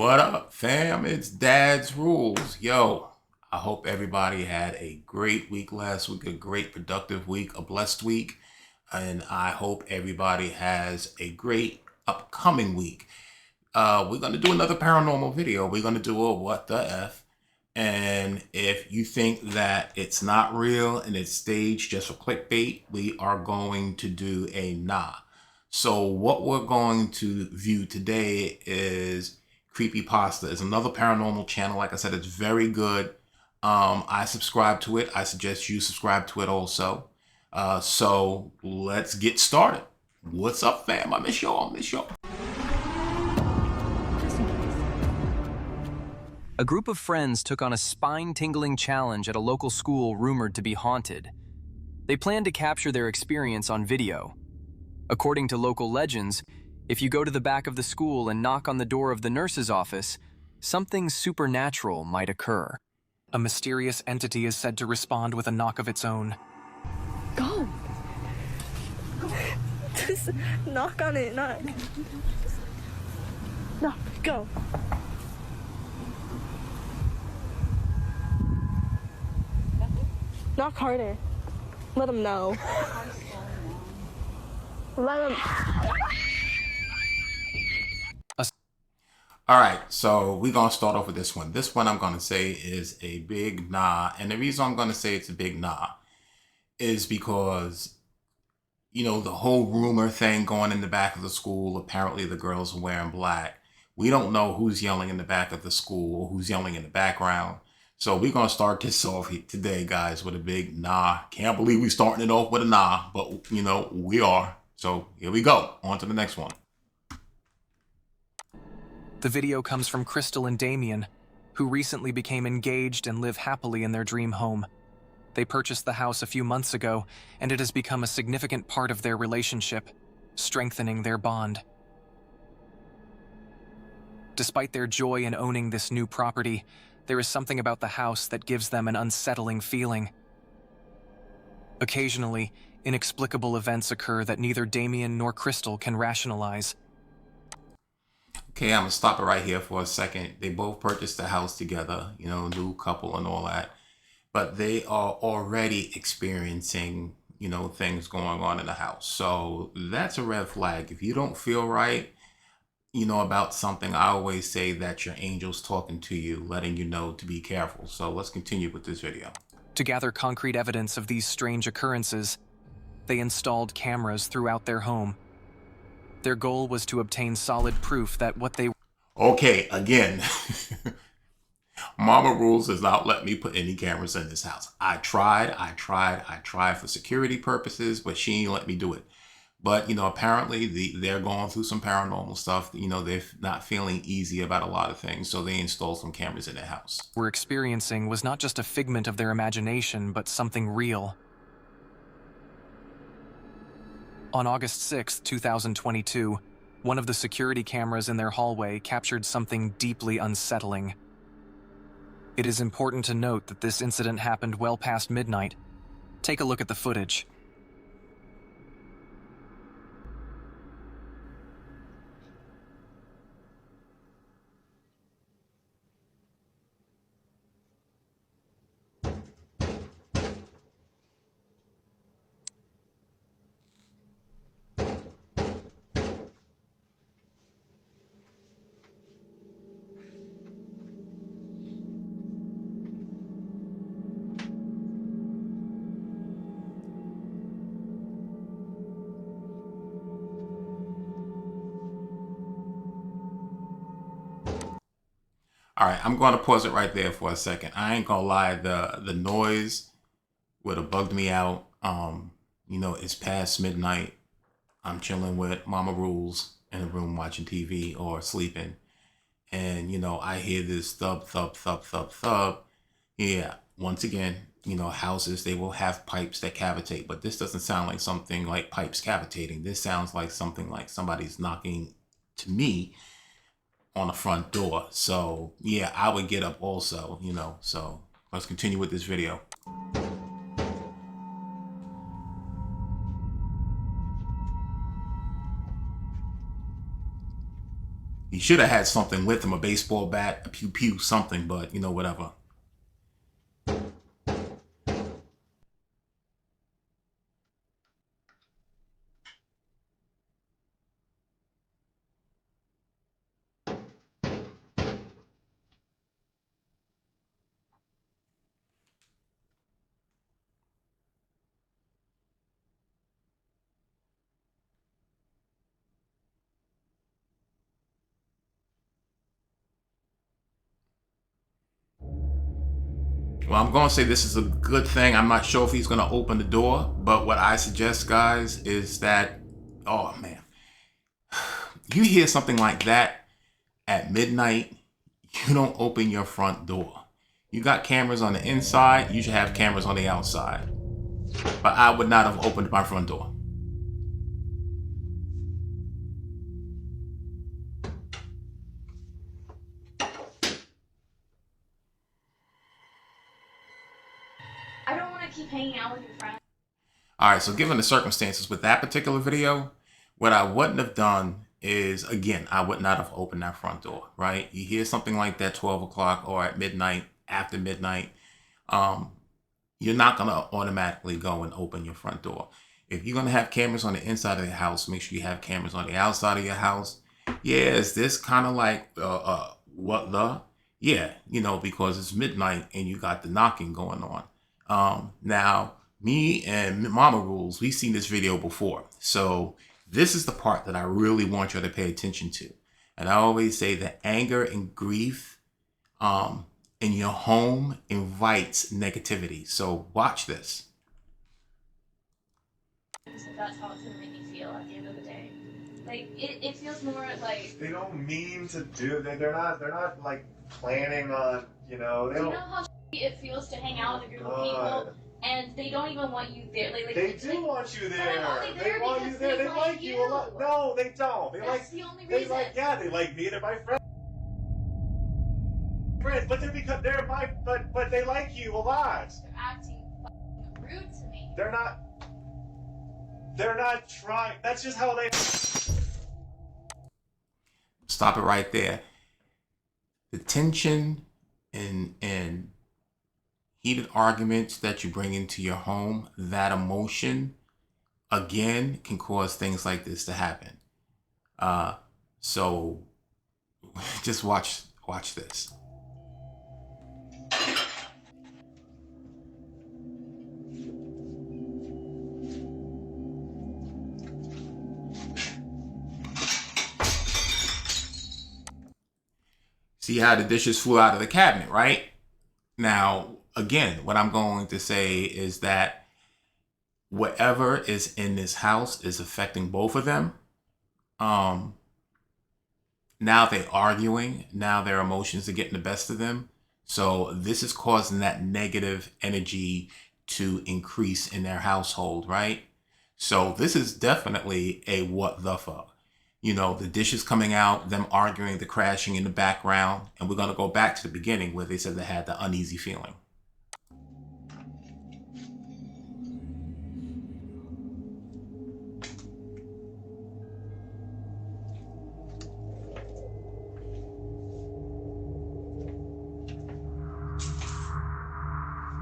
What up, fam? It's Dad's Rules. Yo, I hope everybody had a great week last week, a great productive week, a blessed week, and I hope everybody has a great upcoming week. We're going to do another paranormal video. We're going to do a what the F. And if you think that it's not real and it's staged just for clickbait, we are going to do a nah. So what we're going to view today is Creepypasta. It's another paranormal channel. Like I said, it's very good. I subscribe to it. I suggest you subscribe to it also. So let's get started. What's up, fam? I miss y'all. A group of friends took on a spine-tingling challenge at a local school rumored to be haunted. They planned to capture their experience on video. According to local legends, if you go to the back of the school and knock on the door of the nurse's office, something supernatural might occur. A mysterious entity is said to respond with a knock of its own. Go! Just knock on it, knock. No, go. Knock harder. Let them know. Let them... All right, so we're going to start off with this one. This one I'm going to say is a big nah. And the reason I'm going to say it's a big nah is because, you know, the whole rumor thing going in the back of the school, apparently the girls are wearing black. We don't know who's yelling in the back of the school or who's yelling in the background. So we're going to start this off today, guys, with a big nah. Can't believe we're starting it off with a nah, but, you know, we are. So here we go. On to the next one. The video comes from Crystal and Damien, who recently became engaged and live happily in their dream home. They purchased the house a few months ago, and it has become a significant part of their relationship, strengthening their bond. Despite their joy in owning this new property, there is something about the house that gives them an unsettling feeling. Occasionally, inexplicable events occur that neither Damien nor Crystal can rationalize. Okay, I'm going to stop it right here for a second. They both purchased the house together, you know, new couple and all that. But they are already experiencing, you know, things going on in the house. So that's a red flag. If you don't feel right, you know, about something, I always say that your angel's talking to you, letting you know to be careful. So let's continue with this video. To gather concrete evidence of these strange occurrences, they installed cameras throughout their home. Their goal was to obtain solid proof that what they... Okay, again, Mama Rules does not let me put any cameras in this house. I tried for security purposes, but she ain't let me do it. But, you know, apparently they're going through some paranormal stuff. You know, they're not feeling easy about a lot of things, so they installed some cameras in their house. Were experiencing was not just a figment of their imagination, but something real. On August 6, 2022, one of the security cameras in their hallway captured something deeply unsettling. It is important to note that this incident happened well past midnight. Take a look at the footage. All right, I'm going to pause it right there for a second. I ain't gonna lie, the noise would have bugged me out. You know, it's past midnight. I'm chilling with Mama Rules in the room watching TV or sleeping. And, you know, I hear this thub, thub, thub, thub, thub. Yeah, once again, you know, houses, they will have pipes that cavitate, but this doesn't sound like something like pipes cavitating. This sounds like something like somebody's knocking, to me, on the front door. So yeah, I would get up also, you know. So let's continue with this video. He should have had something with him, a baseball bat, a pew-pew, something, but, you know, whatever. Well, I'm going to say this is a good thing. I'm not sure if he's going to open the door, but what I suggest, guys, is that, oh man, you hear something like that at midnight, you don't open your front door. You got cameras on the inside, you should have cameras on the outside. But I would not have opened my front door. I don't want to keep hanging out with your friends. All right, so given the circumstances with that particular video, what I wouldn't have done is, again, I would not have opened that front door, right? You hear something like that 12 o'clock or at midnight, after midnight, you're not going to automatically go and open your front door. If you're going to have cameras on the inside of the house, make sure you have cameras on the outside of your house. Yeah, is this kind of like, what the? Yeah, you know, because it's midnight and you got the knocking going on. Now, me and Mama Rules, we've seen this video before. So this is the part that I really want you to pay attention to. And I always say that anger and grief in your home invites negativity. So watch this. That's how it's gonna make me feel at the end of the day. Like it feels more like they don't mean to do. They're not like planning on. You know. They do you don't. know how it feels to hang out with a group of people and they don't even want you there? Like they do want you there. But I'm only there they want you there. They like you a lot. No, they don't. That's the only reason. They like me. They're my friends. But they're my. But they like you a lot. They're acting fucking rude to me. They're not. They're not trying. That's just how they. Stop it right there. The tension and heated arguments that you bring into your home, that emotion, again, can cause things like this to happen. So just watch this. See how the dishes flew out of the cabinet, right? Now, again, what I'm going to say is that whatever is in this house is affecting both of them. Now they're arguing. Now their emotions are getting the best of them. So this is causing that negative energy to increase in their household, right? So this is definitely a what the fuck. You know, the dishes coming out, them arguing, the crashing in the background. And we're going to go back to the beginning where they said they had the uneasy feeling.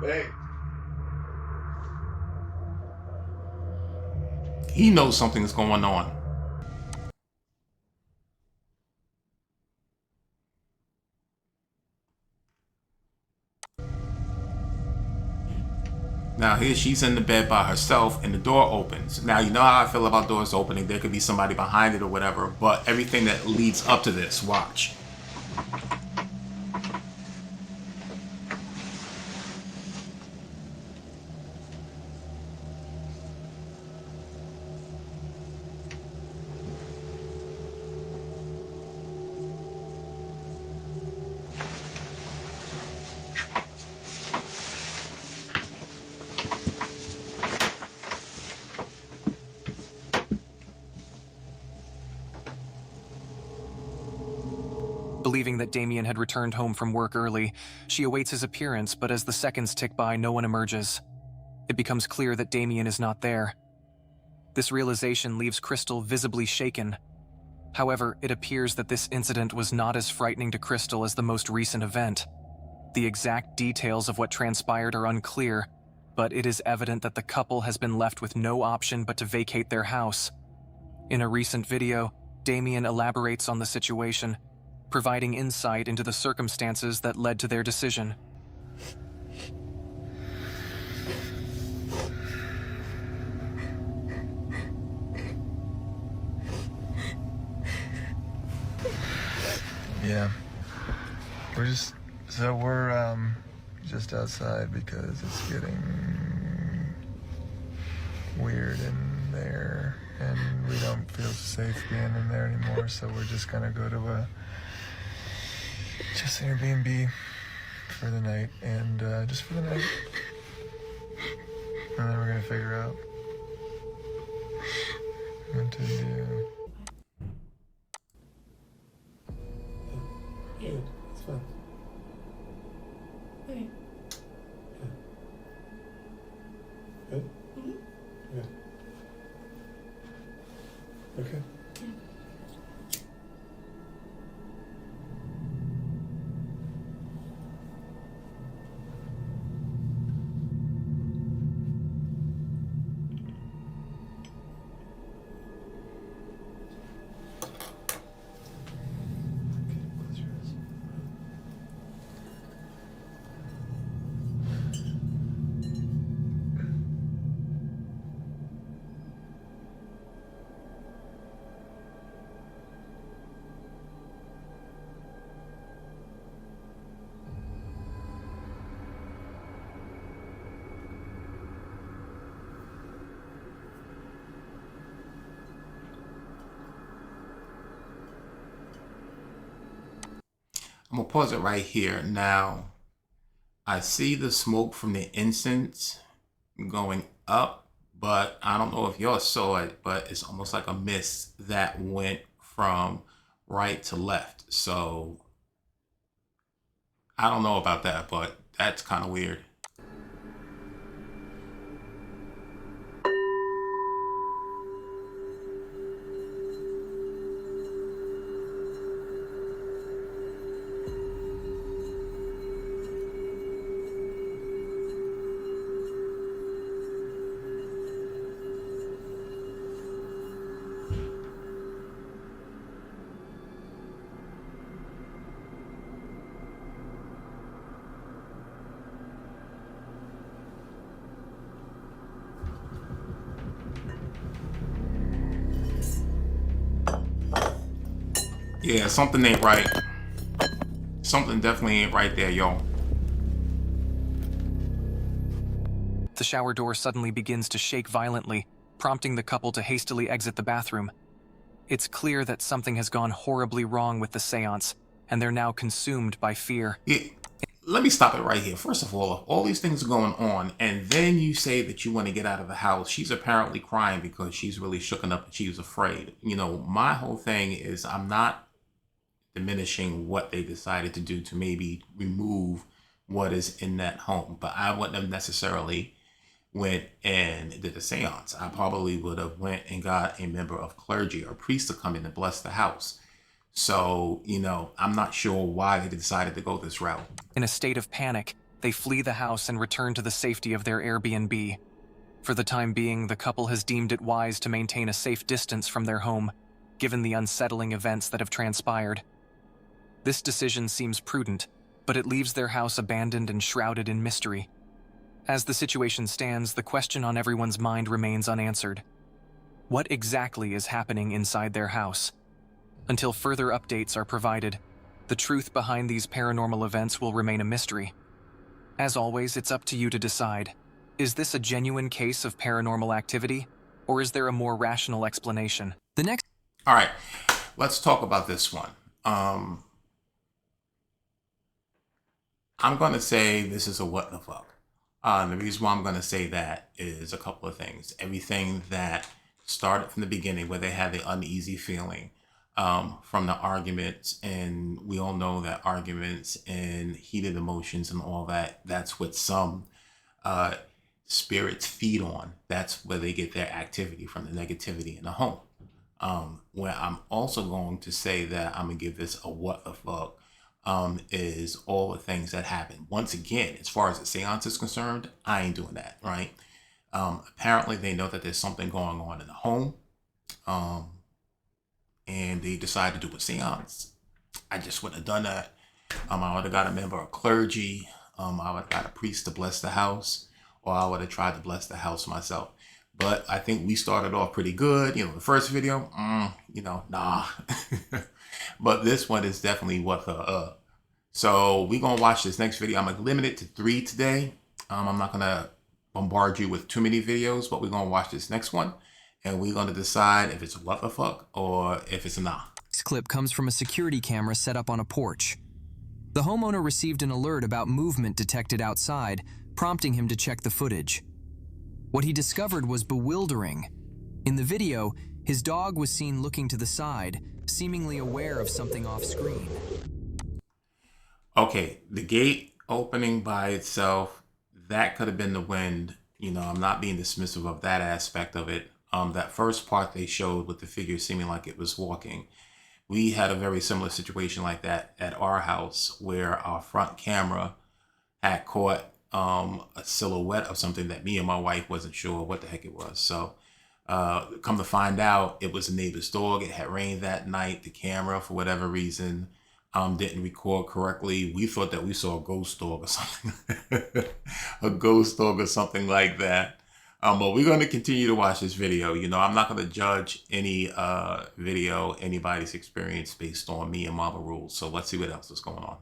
Hey. He knows something's going on. Now here she's in the bed by herself and the door opens. Now you know how I feel about doors opening. There could be somebody behind it or whatever, but everything that leads up to this, watch. Believing that Damien had returned home from work early, she awaits his appearance, but as the seconds tick by, no one emerges. It becomes clear that Damien is not there. This realization leaves Crystal visibly shaken. However, it appears that this incident was not as frightening to Crystal as the most recent event. The exact details of what transpired are unclear, but it is evident that the couple has been left with no option but to vacate their house. In a recent video, Damien elaborates on the situation, providing insight into the circumstances that led to their decision. Yeah. We're just just outside because it's getting weird in there and we don't feel safe being in there anymore, so we're just gonna go to just Airbnb for the night and just for the night. And then we're gonna figure out what to do. Yeah, it's fine. Hey. Good? Mm-hmm. Good. Okay. I'm gonna pause it right here. Now, I see the smoke from the incense going up, but I don't know if y'all saw it, but it's almost like a mist that went from right to left. So I don't know about that, but that's kind of weird. Yeah, something ain't right. Something definitely ain't right there, y'all. The shower door suddenly begins to shake violently, prompting the couple to hastily exit the bathroom. It's clear that something has gone horribly wrong with the seance, and they're now consumed by fear. Yeah, let me stop it right here. First of all these things are going on, and then you say that you want to get out of the house. She's apparently crying because she's really shooken up and she's afraid. You know, my whole thing is I'm not diminishing what they decided to do to maybe remove what is in that home, but I wouldn't have necessarily went and did a seance. I probably would have went and got a member of clergy or priest to come in and bless the house. So, you know, I'm not sure why they decided to go this route. In a state of panic, they flee the house and return to the safety of their Airbnb. For the time being, the couple has deemed it wise to maintain a safe distance from their home, given the unsettling events that have transpired. This decision seems prudent, but it leaves their house abandoned and shrouded in mystery. As the situation stands, the question on everyone's mind remains unanswered. What exactly is happening inside their house? Until further updates are provided, the truth behind these paranormal events will remain a mystery. As always, it's up to you to decide. Is this a genuine case of paranormal activity, or is there a more rational explanation? All right, let's talk about this one. I'm going to say this is a what the fuck. The reason why I'm going to say that is a couple of things. Everything that started from the beginning where they had the uneasy feeling from the arguments, and we all know that arguments and heated emotions and all that, that's what some spirits feed on. That's where they get their activity from, the negativity in the home. Where I'm also going to say that I'm gonna give this a what the fuck, is all the things that happen. Once again, as far as the seance is concerned, I ain't doing that, right? Apparently they know that there's something going on in the home, and they decide to do a seance. I just wouldn't have done that. I would have got a member of clergy. I would have got a priest to bless the house, or I would have tried to bless the house myself. But I think we started off pretty good. You know, the first video, nah. But this one is definitely what the So we're gonna watch this next video. I'm gonna limit it to 3 today. I'm not gonna bombard you with too many videos, but we're gonna watch this next one, and we're gonna decide if it's what the fuck or if it's a nah. This clip comes from a security camera set up on a porch. The homeowner received an alert about movement detected outside, prompting him to check the footage. What he discovered was bewildering. In the video, his dog was seen looking to the side, seemingly aware of something off screen. Okay, the gate opening by itself, that could have been the wind. You know, I'm not being dismissive of that aspect of it. That first part they showed with the figure seeming like it was walking. We had a very similar situation like that at our house, where our front camera had caught a silhouette of something that me and my wife wasn't sure what the heck it was. So come to find out, it was a neighbor's dog. It had rained that night. The camera, for whatever reason, didn't record correctly. We thought that we saw a ghost dog or something, a ghost dog or something like that. But we're going to continue to watch this video. You know, I'm not going to judge any video, anybody's experience based on me and Mama rules. So let's see what else is going on.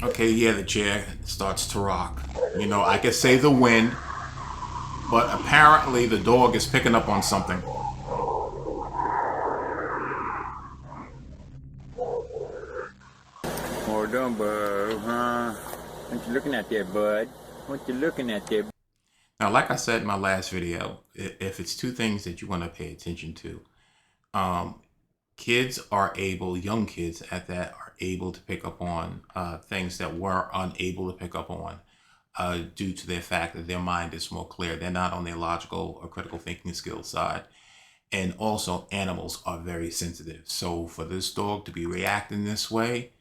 Okay, yeah, the chair starts to rock. You know, I could say the wind, but apparently the dog is picking up on something. Hold on, bud, huh? What you looking at there, bud? What you looking at there? Now, like I said in my last video, if it's 2 things that you want to pay attention to, kids are able, young kids at that, are able to pick up on things that we're unable to pick up on due to their fact that their mind is more clear. They're not on their logical or critical thinking skill side. And also, animals are very sensitive. So for this dog to be reacting this way,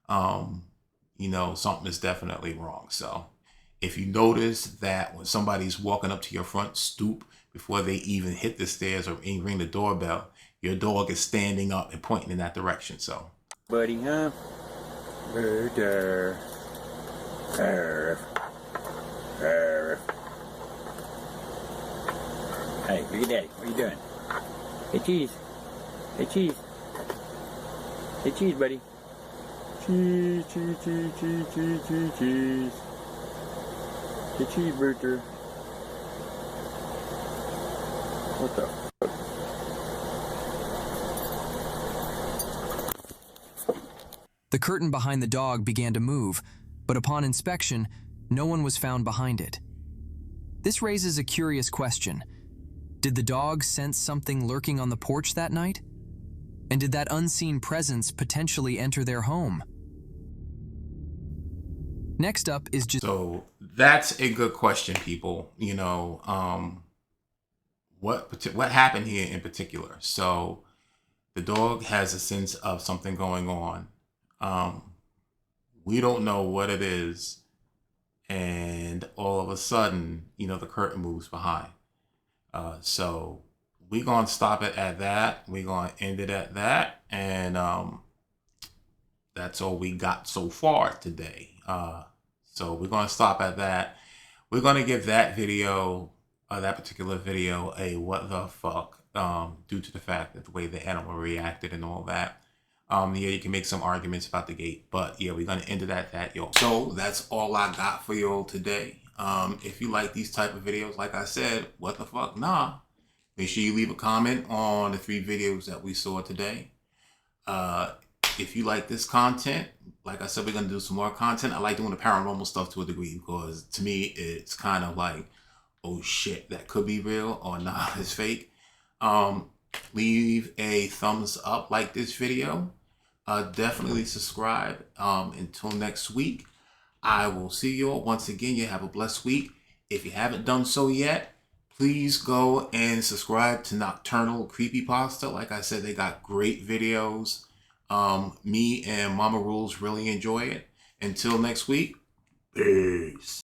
you know, something is definitely wrong. So if you notice that when somebody's walking up to your front stoop before they even hit the stairs or even ring the doorbell, your dog is standing up and pointing in that direction. So, Buddy, huh? Murder. Hey, look at Daddy. What are you doing? Hey, Cheese. Hey, Cheese. Hey, Cheese, buddy. Cheese, cheese, cheese, cheese, cheese, cheese, cheese. Hey, cheeseburger. What the? The curtain behind the dog began to move, but upon inspection, no one was found behind it. This raises a curious question. Did the dog sense something lurking on the porch that night? And did that unseen presence potentially enter their home? Next up is just... So that's a good question, people. You know, what happened here in particular? So the dog has a sense of something going on. We don't know what it is, and all of a sudden, you know, the curtain moves behind. So we're gonna stop it at that. We're gonna end it at that, and that's all we got so far today. So we're gonna stop at that. We're gonna give that video, that particular video, a what the fuck, due to the fact that the way the animal reacted and all that. Yeah, you can make some arguments about the gate, but yeah, we're gonna end it at that, y'all. So that's all I got for y'all today. If you like these type of videos, like I said, what the fuck, nah. Make sure you leave a comment on the 3 videos that we saw today. If you like this content, like I said, we're gonna do some more content. I like doing the paranormal stuff to a degree because to me, it's kind of like oh shit, that could be real, or nah, it's fake. Leave a thumbs up, like this video. Definitely subscribe. Until next week, I will see you all. Once again, you have a blessed week. If you haven't done so yet, please go and subscribe to Nocturnal Creepypasta. Like I said, they got great videos. Me and Mama Rules really enjoy it. Until next week, peace.